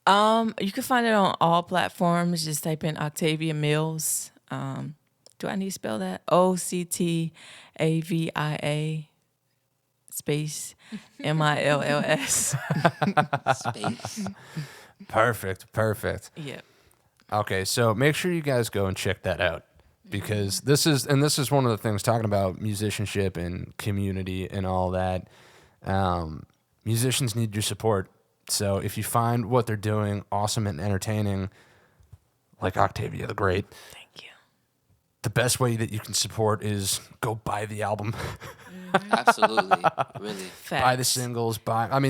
You can find it on all platforms. Just type in Octavia Mills. Do I need to spell that? OCTAVIA space MILLS. Space. Perfect. Yep. Okay, so make sure you guys go and check that out, because this is one of the things, talking about musicianship and community and all that. Musicians need your support. So if you find what they're doing awesome and entertaining, like Octavia the Great, Thank you. the best way that you can support is go buy the album, Absolutely. Really. Facts. buy the singles,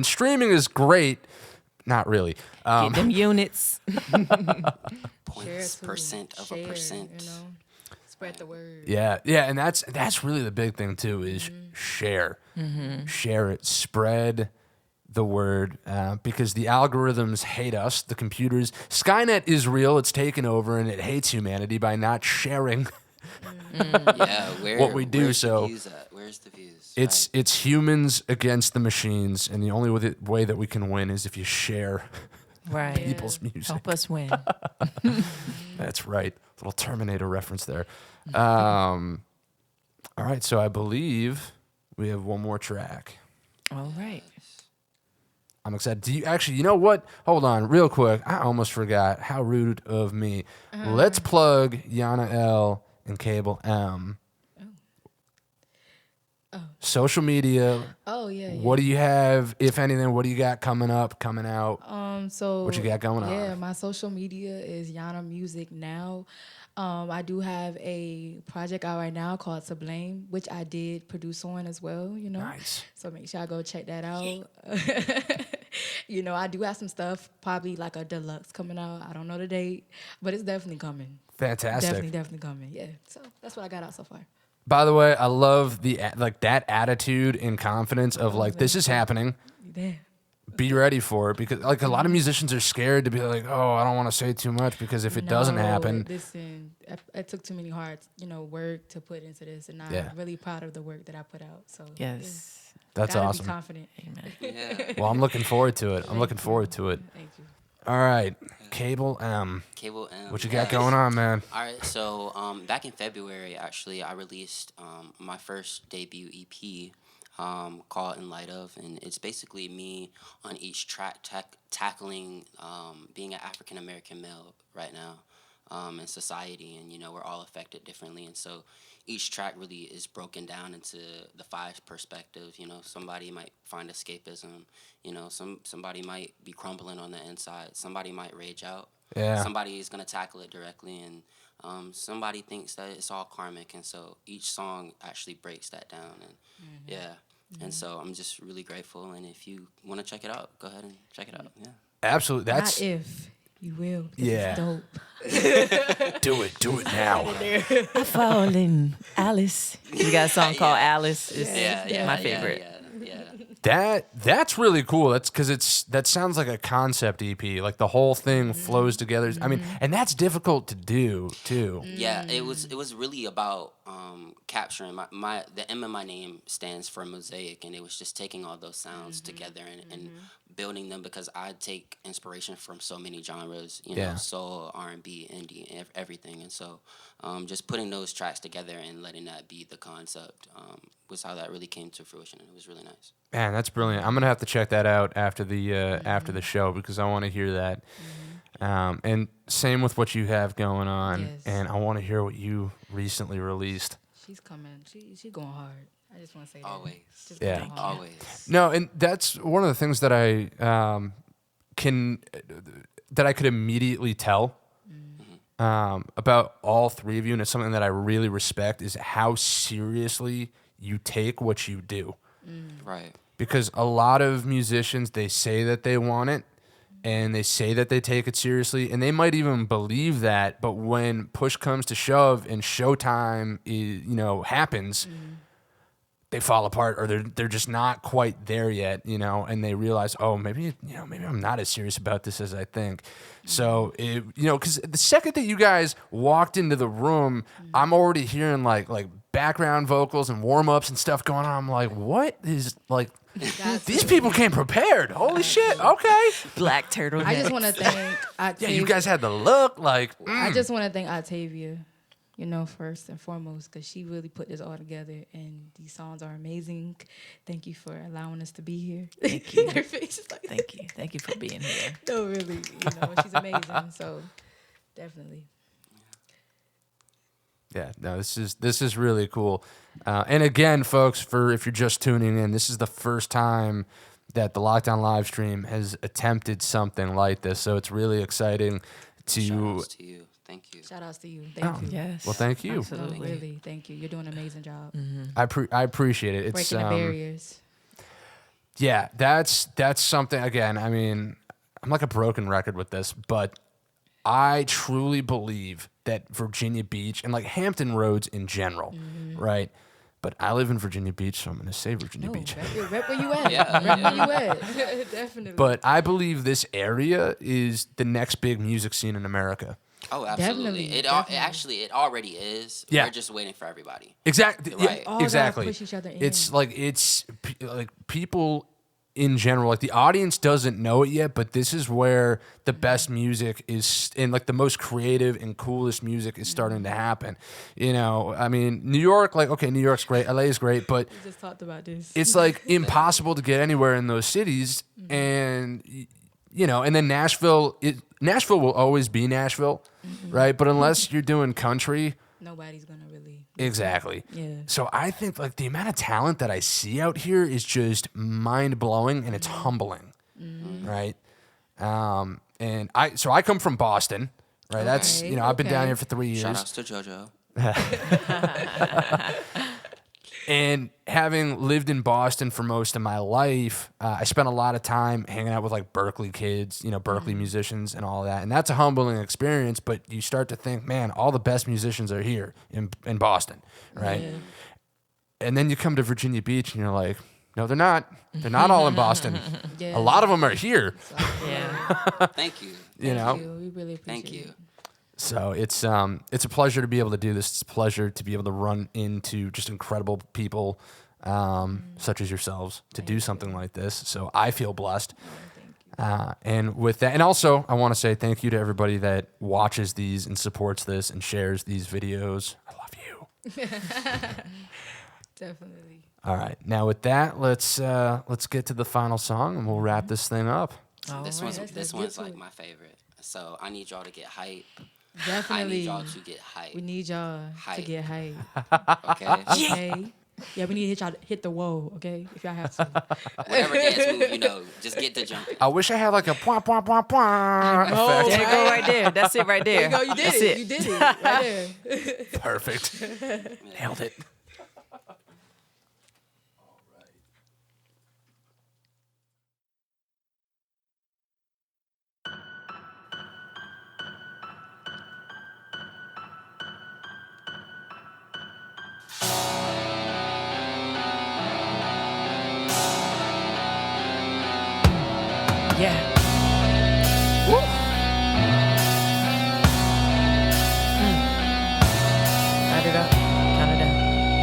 streaming is great. Not really. Get them units. Points, too. percent of Share, a percent. Spread the word. Yeah, and that's really the big thing too, is share. Share it, spread the word, because the algorithms hate us, the computers. Skynet is real, it's taken over, and it hates humanity by not sharing Yeah, what we do. Where's So the views at? Where's the views? it's humans against the machines, and the only way that we can win is if you share Right. people's music. Help us win. That's right. Little Terminator reference there. All right, so I believe we have one more track. All right. I'm excited. Do you actually, you know what? Hold on, real quick. I almost forgot. How rude of me. Let's plug Yana L and Cable M. Social media. Oh yeah. What do you have, if anything? What do you got coming up, coming out? So What you got going on? Yeah, my social media is Yano Music Now. I do have a project out right now called Sublime, which I did produce on as well, Nice. So make sure I go check that out. You know, I do have some stuff, probably like a deluxe coming out. I don't know the date, but it's definitely coming. Fantastic. Definitely coming. Yeah. So that's what I got out so far. By the way, I love that attitude and confidence of like, this is happening. Yeah. Be ready for it, because like a lot of musicians are scared to be like, oh, I don't want to say too much because if it doesn't happen. Listen, I took too many hard, work to put into this, and I'm really proud of the work that I put out. So Yes. That's gotta awesome. Be confident. Amen. Yeah. Well, I'm looking forward to it. I'm looking forward to it. Thank you. All right, Cable M. Cable M. What you got going on, man? All right, so back in February, actually, I released my first debut EP called In Light Of, and it's basically me on each track tackling being an African American male right now in society, and we're all affected differently, and so each track really is broken down into the 5 perspectives. Somebody might find escapism. Somebody might be crumbling on the inside. Somebody might rage out. Yeah. Somebody is gonna tackle it directly, and somebody thinks that it's all karmic, and so each song actually breaks that down, and and so I'm just really grateful. And if you want to check it out, go ahead and check it out. Yeah. Absolutely. That's Not if you will. Yeah. It's dope. do it now. I fall in Alice. You got a song called Alice. It's my favorite. Yeah. That's really cool. That's because that sounds like a concept EP. Like the whole thing flows together. I mean, and that's difficult to do too. Yeah, it was really about capturing the M in my name stands for mosaic, and it was just taking all those sounds together and building them, because I take inspiration from so many genres, soul, R&B, indie, everything, and so just putting those tracks together and letting that be the concept was how that really came to fruition, and it was really nice. Man, that's brilliant. I'm gonna have to check that out after the show, because I want to hear that. And same with what you have going on, Yes. and I want to hear what you recently released. She's coming. She's going hard. I just want to say that. Always. Just Yeah. going hard. Always. No, and that's one of the things that I could immediately tell about all 3 of you, and it's something that I really respect, is how seriously you take what you do. Right. Because a lot of musicians, they say that they want it, and they say that they take it seriously, and they might even believe that, but when push comes to shove and showtime happens, they fall apart, or they're just not quite there yet, and they realize, oh, maybe I'm not as serious about this as I think. So because the second that you guys walked into the room, I'm already hearing like background vocals and warm-ups and stuff going on. I'm like, what is like these people came prepared. Holy shit. Okay. Black turtle. I just want to thank Octavia. Yeah, you guys had the look like I just want to thank Octavia, first and foremost, because she really put this all together, and these songs are amazing. Thank you for allowing us to be here. Thank you. Her face is like, Thank you for being here. no, really, she's amazing. So definitely. Yeah, no, this is really cool. And again, folks, if you're just tuning in, this is the first time that the Lockdown live stream has attempted something like this. So it's really exciting to Shout-outs to you. Thank you. Shout outs to you. Thank you. Yes. Well, thank you. No, Absolutely. really, thank you. You're doing an amazing job. I appreciate it. It's Breaking the barriers. yeah, that's something. Again, I mean, I'm like a broken record with this, but I truly believe that Virginia Beach and like Hampton Roads in general, right? But I live in Virginia Beach, so I'm going to say Virginia Beach. Rep where you at. Yeah, Rep where you at. Definitely. But I believe this area is the next big music scene in America. Oh, absolutely. Definitely. It already is. Yeah. We're just waiting for everybody. Exactly. Right. All gotta Exactly. push each other in. It's like people in general, like the audience doesn't know it yet, but this is where the best music is, and like the most creative and coolest music is starting to happen. I mean, New York, like, okay, New York's great, LA is great, but we just talked about this. it's like impossible to get anywhere in those cities. And and then Nashville will always be Nashville, right? But unless you're doing country, Nobody's gonna really. exactly. Yeah. So I think like the amount of talent that I see out here is just mind blowing, and it's humbling, right? And I come from Boston, right? That's Okay, I've been down okay. here for 3 years. Shout outs to JoJo. And having lived in Boston for most of my life, I spent a lot of time hanging out with like Berkeley kids, Berkeley musicians and all that. And that's a humbling experience, but you start to think, man, all the best musicians are here in Boston, right? Yeah. And then you come to Virginia Beach and you're like, no, they're not. They're not all in Boston. Yeah. A lot of them are here. Yeah. Thank you. You know? We really appreciate it. So it's a pleasure to be able to do this. It's a pleasure to be able to run into just incredible people such as yourselves to do something like this. So I feel blessed. And with that, and also I want to say thank you to everybody that watches these and supports this and shares these videos. I love you. Definitely. All right. Now with that, let's get to the final song and we'll wrap this thing up. This one's like my favorite. So I need y'all to get hype. Definitely. I need y'all to get hype. We need y'all to get hype. Okay? Okay. Yeah, we need y'all to hit the whoa, okay? If y'all have to. Whatever dance move, just get to jumping. I wish I had like a point, point, point, point effect. There you go right there. That's it right there. There you go. You did That's it. You did it. Right there. Perfect. Nailed it. Yeah. Woo. Light it up, count it down.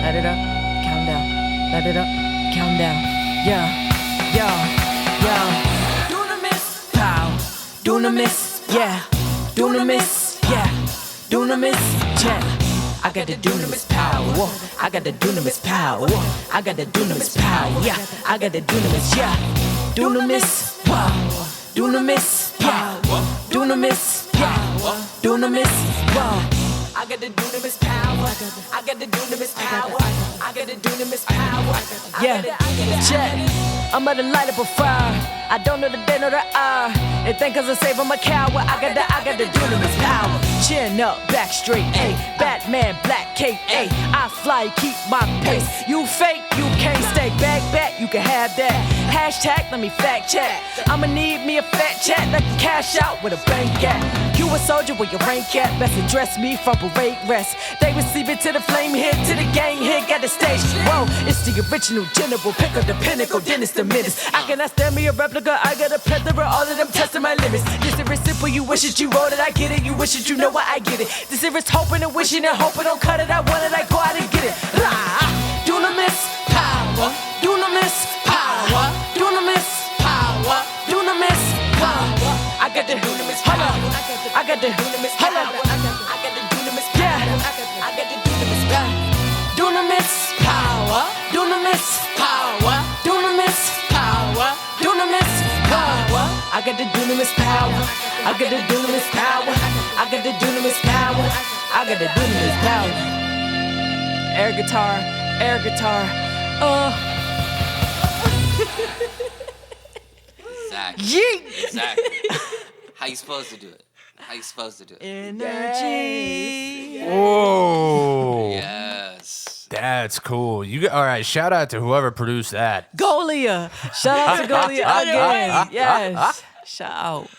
Light it up, count down. Light it up, count down. Yeah, yeah. Dunamis, pow. Dunamis, yeah. Dunamis, yeah. Dunamis, check. I got the dunamis power. I got the dunamis power. I got the dunamis power. Yeah, I got the dunamis, yeah. Dunamis power. Dunamis power. Dunamis power. Dunamis power. I got the dunamis power. I got the dunamis power. I got the dunamis power. Yeah, check. I'm about to light up a fire. I don't know the day nor the hour. And think cause I save I'm a coward. I got the dunamis power. Chin up, back straight, A. Batman, black cape, A. I fly, keep my pace. You fake, you can't stay back, you can have that. Hashtag, let me fact check. I'ma need me a fat chat that can cash out with a bank at. You a soldier with your rank at. Best address me from parade rest. They receive it to the flame hit, to the gang hit, got the stage. Whoa, it's the original general. Pick up the pinnacle, then it's the menace. I cannot stand me a replica. I got a plethora, all of them testing my limits. This is simple, you wish it, you wrote it, I get it. You wish it, you know why I get it. This is hoping and wishing and hoping, don't cut it, I want it, I go out and get it. Dunamis power, dunamis power, dunamis power, dunamis power. I got the dunamis power. I got the dunamis power. I got the dunamis power. Yeah, I got the dunamis power. Dunamis power, dunamis power, dunamis power, dunamis power. I got the dunamis power. I got the dunamis power. I got the dunamis power. I got the dunamis power. Air guitar, air guitar. Exactly. Yeet. Exactly. How you supposed to do it? How you supposed to do it? Energy. Yes. Whoa. Yes. That's cool. All right, shout out to whoever produced that. Golia. Shout out to Golia again. Yes. Shout out.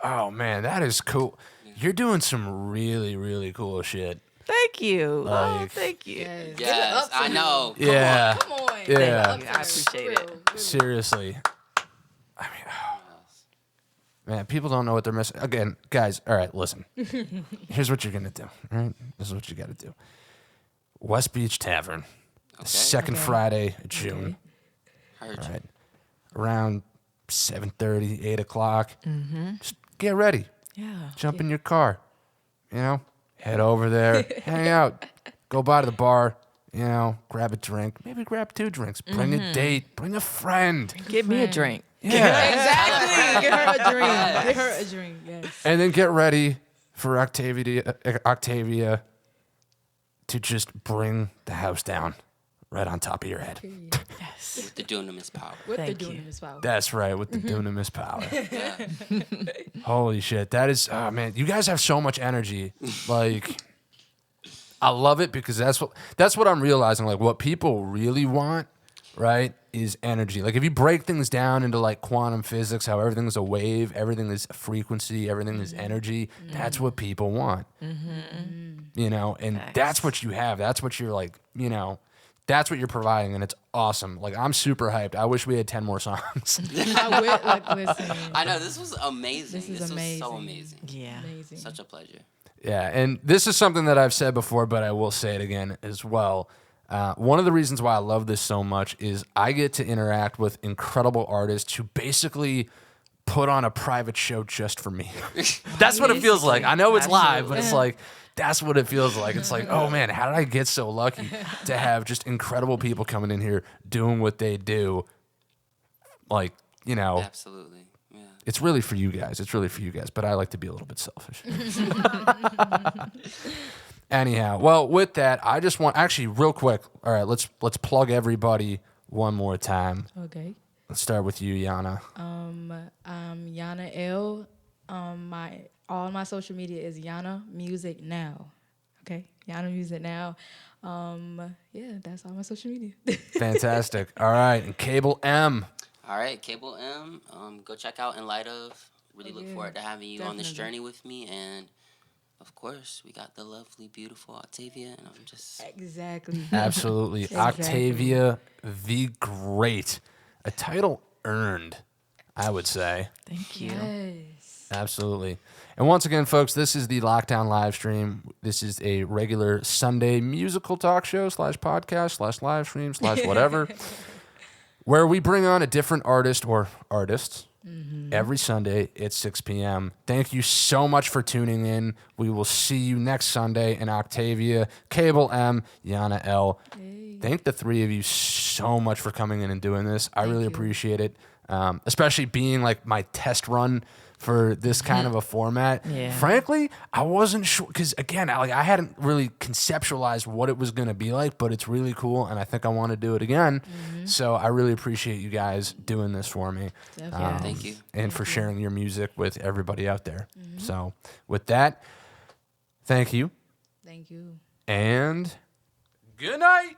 Oh man, that is cool. You're doing some really, really cool shit. Thank you. Like, thank you. Yes, I know. Yeah. Come on. Yeah. Thank you. I appreciate it. Seriously. I mean, man, people don't know what they're missing. Again, guys, all right, listen. Here's what you're going to do, all right? This is what you got to do. West Beach Tavern, second Friday of June. Heard All you. right. Around 7:30, 8 o'clock. Just get ready. Yeah. Jump in your car. Head over there, hang out, go by to the bar, grab a drink, maybe grab 2 drinks, bring a date, bring a friend. Give me a drink. Yeah. Exactly. Give her a dream. Give her a dream. Yes. And then get ready for Octavia to just bring the house down right on top of your head. Yes. With the dunamis power. With Thank the you. dunamis power. That's right, with the dunamis power. Holy shit. That is, oh man, you guys have so much energy. Like, I love it because that's what I'm realizing. Like what people really want, right, is energy. Like if you break things down into like quantum physics, how everything is a wave, everything is a frequency, everything is energy. That's what people want. You know, and that's what you have. That's what you're like, you know, that's what you're providing, and it's awesome. Like I'm super hyped. I wish we had 10 more songs. Listen. I know, this was amazing. This is was amazing. so amazing. Yeah. Amazing. Such a pleasure. Yeah, and this is something that I've said before, but I will say it again as well. One of the reasons why I love this so much is I get to interact with incredible artists who basically put on a private show just for me. That's what it feels like. I know it's live, but it's like, that's what it feels like. It's like, oh man, how did I get so lucky to have just incredible people coming in here doing what they do? Like, you know. Absolutely. Yeah. It's really for you guys. It's really for you guys. But I like to be a little bit selfish. Anyhow, well, with that, I just want actually real quick. All right, let's plug everybody one more time. Okay. Let's start with you, Yana. I'm Yana L. All my social media is Yana Music Now. Okay, Yana Music Now. Yeah, that's all my social media. Fantastic. All right, and Cable M. All right, Cable M. Go check out In Light Of. Really look forward to having you on this journey with me. And of course, we got the lovely, beautiful Octavia. And I'm just Exactly. Absolutely. Exactly. Octavia the Great. A title earned, I would say. Thank you. Yes. Absolutely. And once again, folks, this is the Lockdown live stream. This is a regular Sunday musical talk show / podcast / live stream / whatever, where we bring on a different artist or artists every Sunday at 6 p.m. Thank you so much for tuning in. We will see you next Sunday in Octavia, Cable M, Yana L. Hey. Thank the three of you so much for coming in and doing this. I really appreciate it, especially being like my test run for this kind of a format. Yeah. Frankly, I wasn't sure because again, I hadn't really conceptualized what it was going to be like, but it's really cool, and I think I want to do it again. So I really appreciate you guys doing this for me. thank you. And for sharing your music with everybody out there. So with that, thank you Thank you. and good night.